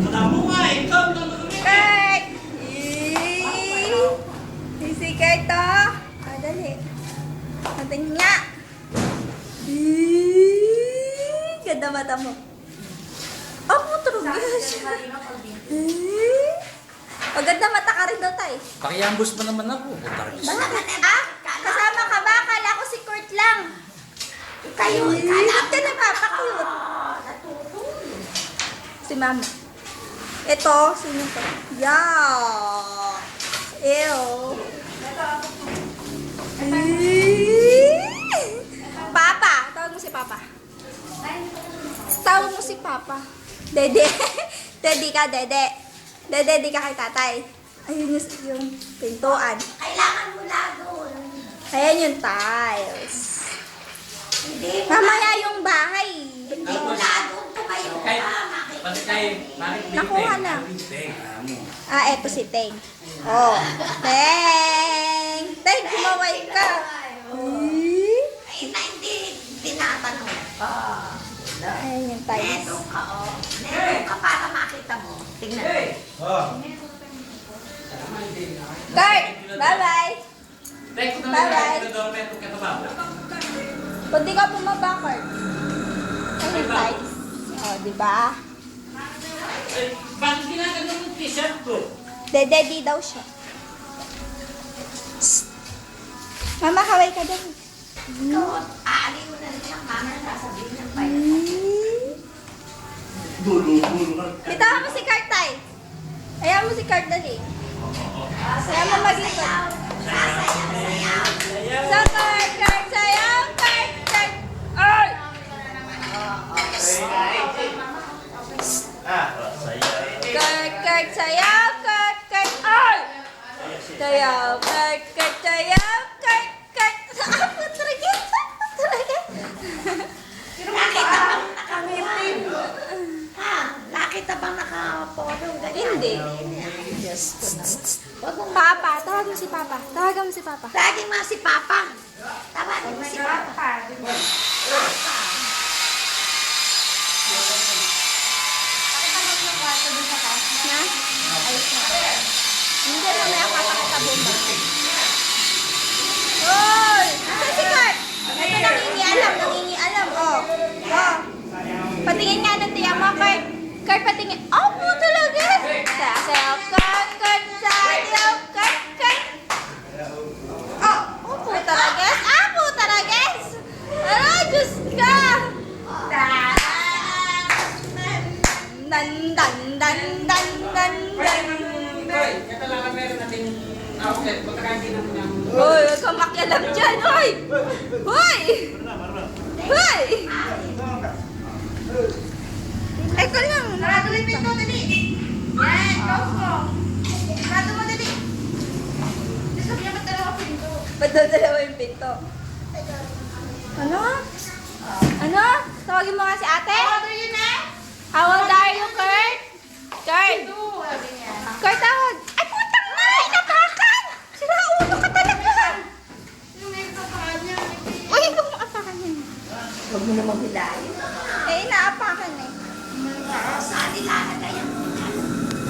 Kurt! Si Kurt to. Dali. Natin nga. Ganda mata mo. Oh, tulog siya. Maganda mata ka rin daw tayo. Pakiambos mo naman ako. Bakit? Kasama ka ba? Akala ko si Kurt lang. Kayo, Ba't ka napapakute? Si Mama. Ito, sino to? Yeah. Ew. Papa. Tawag mo si Papa. Tawag mo si Papa. Dede. Dede ka, Dede. Dede, di ka kay tatay. Ayun yung pintuan. kailangan mo doon. Ayan yung tiles. Hindi mo Mamaya yung bahay. Hindi mo doon tumayo ka. Pati kayo, bakit Nakuha na. Teng, mo. Eto si Teng. Oh. Teng! Teng, kumaway ka. Ay, na hindi tinatanong ka. Ayan yung tiles. Neto ka, oh. Neto ka para makita mo. Tingnan mo. Kurt! Bye-bye! Teng, kung Bye-bye. naman yung metro ka ba? Kung di ka bumaba, Kurt. Ayan yung tiles. Oh, di ba? Bakit ginagano mo t-shirt ko? Dede daw siya. Shh. Mama, kaway ka daw. Ikaw, aalin mo na rin ang mama na sasabihin ng bayan. Bitawan mo si Kurt, tay. Ayaw mo si Kurt, dali. Ayaw mo mag-ikot. Sasayaw. Sa Kurt, Kurt, sayaw, Kurt, Kurt. Ay! Kurt, Kurt, sayaw, Kurt, Kurt. Ay! Sayaw, Kurt, Kurt, sayaw, Kurt, Kurt. Apo talaga, apo talaga. Nakita bang nakamitin? Ha? Nakita bang nakapolo? Hindi. Papa, tawagan mo si Papa. Tawagan mo si Papa. Lagi nga si Papa. Tawagin mo si Papa. Na? Hindi na may papakita bomba. Hoy! Ito si Kurt! Ito nangingialam. Oh. Oh. Patingin nga ng tiya mo, Kurt. Kurt, patingin. Oh, po talaga! Sasayaw, Kurt, Kurt, sasayaw, Kurt, Kurt. Oh, po talaga. Po talaga. Ah, Diyos ka! Dan, dan, dan, dan, dan, dan. Ito lang ang meron natin outlet. Pagkakain natin ng... Hoy, huwag kang makialam dyan, hoy! Hoy! Hoy! Eko lang. Sarado mo yung pinto, dali. Yan, close mo. Sarado mo, dali. Gusto niya ba't dalawa pinto? Ba't daw dalawa yung pinto? Ano? Ano? Tawagin mo nga si ate? Order yun na. How old are you, Kurt? Kurt! Sabi niya. Kurt, tawag! Ay, putang na! Inapakan! Sira ulo ka talaga! Yung may kapahan niya. Uy, huwag mo apakan yun. Huwag mo namang hilahin.